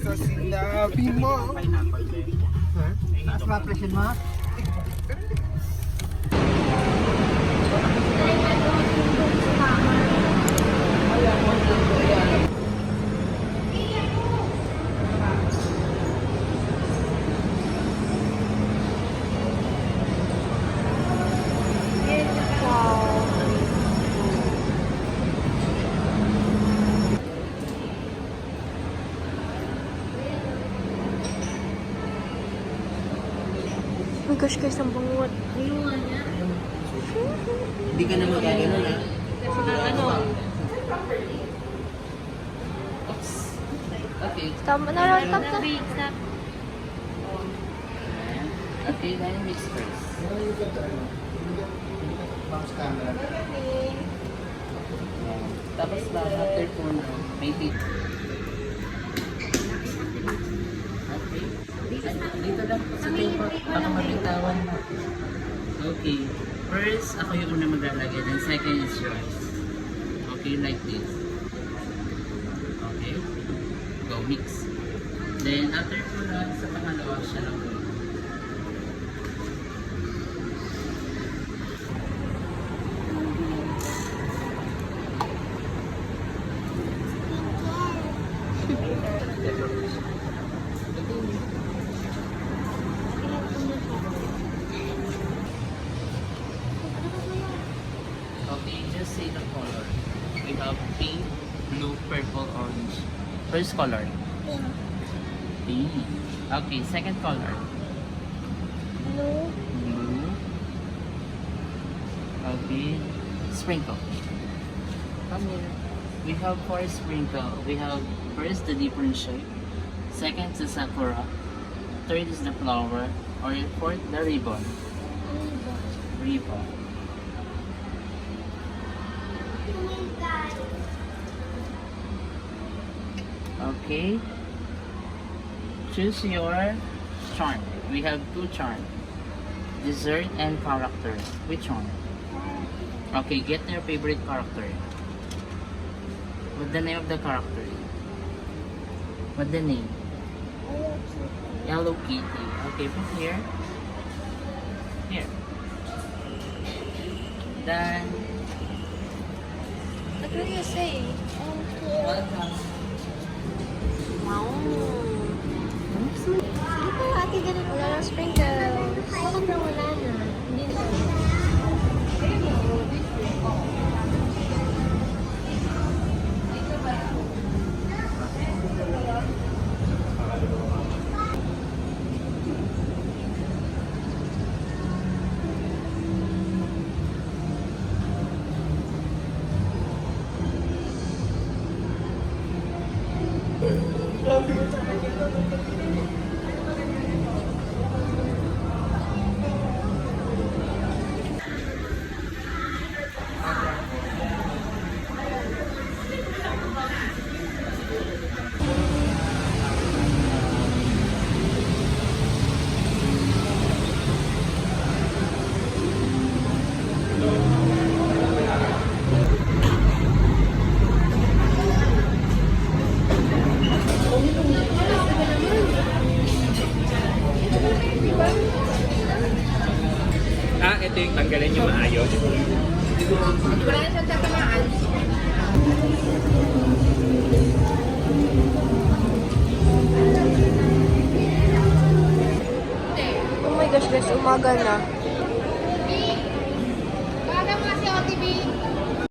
sa sinabi mo. Sir, taas ba presyon mo? Oh my gosh, guys, ang bangot. Hindi ka na magagano na. Okay. Tama na lang, stop na. Okay, then mix first. Tapos lang, after po na, may tit. Okay. Dito lang po sa tayo baka mabitawan mo. Okay. First, ako yung una maglalagay. Then second is yours. Okay, like this. Okay. Go, mix. Then after po na, sa pangalawa siya lang po. Okay, just say the color. We have pink, blue, purple, orange. First color. Pink. Okay, second color. No. Blue. Okay. Sprinkle. Come here. We have four sprinkle. We have first the different shape. Second the sakura. Third is the flower. Or fourth the ribbon. Ribbon. Okay. Choose your charm. We have two charm. Dessert and character. Which one? Okay, get your favorite character. What's the name of the character? What's the name? Hello Kitty. Okay, put here. Here. Then. What will you say? Welcome. Wow. Ito, ate, ganun. Wala lang sprinkles. Bakit na wala na? Hindi na. Ito yung tanggalin yung maayos. Wala na siyang tapamaan. Oh my gosh, guys, umaga na.